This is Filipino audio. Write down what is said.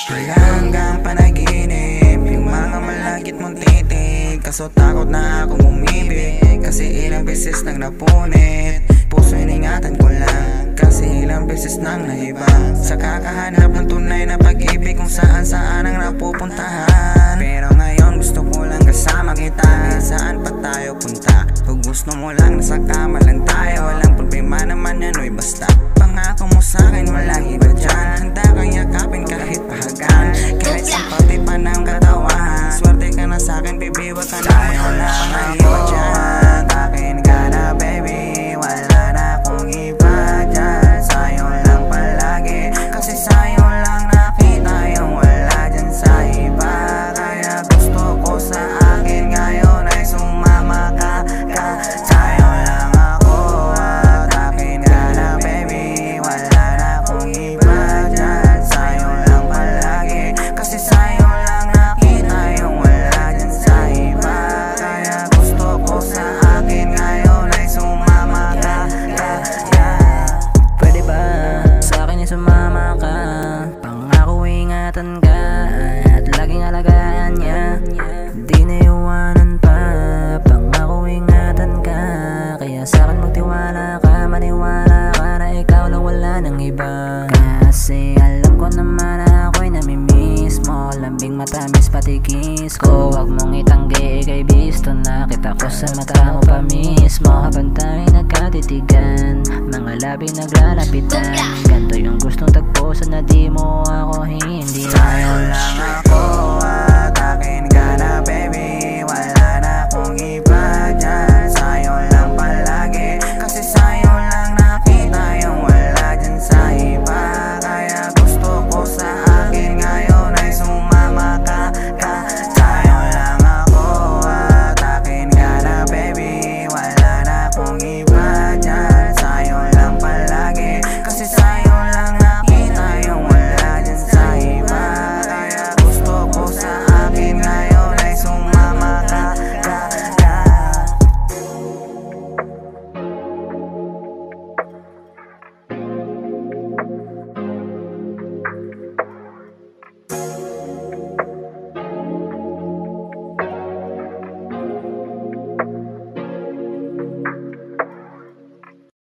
Wala hanggang panaginip, yung mga malagit mong titig. Kaso takot na akong umibig, kasi ilang beses nang napunit. Puso iningatan ko lang, kasi ilang beses nang nahiba. Sa kakahanap ng tunay na pag-ibig, kung saan saan ang napupuntahan. Pero ngayon gusto ko lang kasama kita, saan pa tayo punta. Kung gusto mo lang, nasa kama lang tayo. Walang problema naman yan, oy basta pangako mo sa'kin walang iba dyan. Handa kang yakapin kahit pahagan, kahit sa pati pa ng katawan. Swerte ka na sa'kin, baby, wag ka na wala pang iba dyan. Akin ka na, baby, wala na akong iba dyan. Sa'yo lang palagi, kasi sa'yo lang nakita yung wala dyan sa iba. Kaya gusto ko sa akin ngayon ay sumama ka. Sa'yo lang ako at akin ka na, baby, wala na akong iba dyan. Sa'yo lang palagi, kasi sa'yo lang nakita yung wala dyan sa iba. Kaya gusto ko sa akin ngayon ay sumama ka. Pwede ba sa akin ay sumama ka? Pangako ingatan ka at laging alagaan niya. Di na iwanan pa, pangako ingatan ka. Kaya sa akin magtiwala ka, maniwala ka na ikaw lang wala ng iba. Kasi alam ko naman na ako'y namimiss mo. Lambing matamis pati kiss ko. Huwag mong itanggi, ika'y bisto na kita ko sa mata mo pa mismo. Habang tayo'y nagkatitigan, mga labi naglalapitan. Ganto yung gustong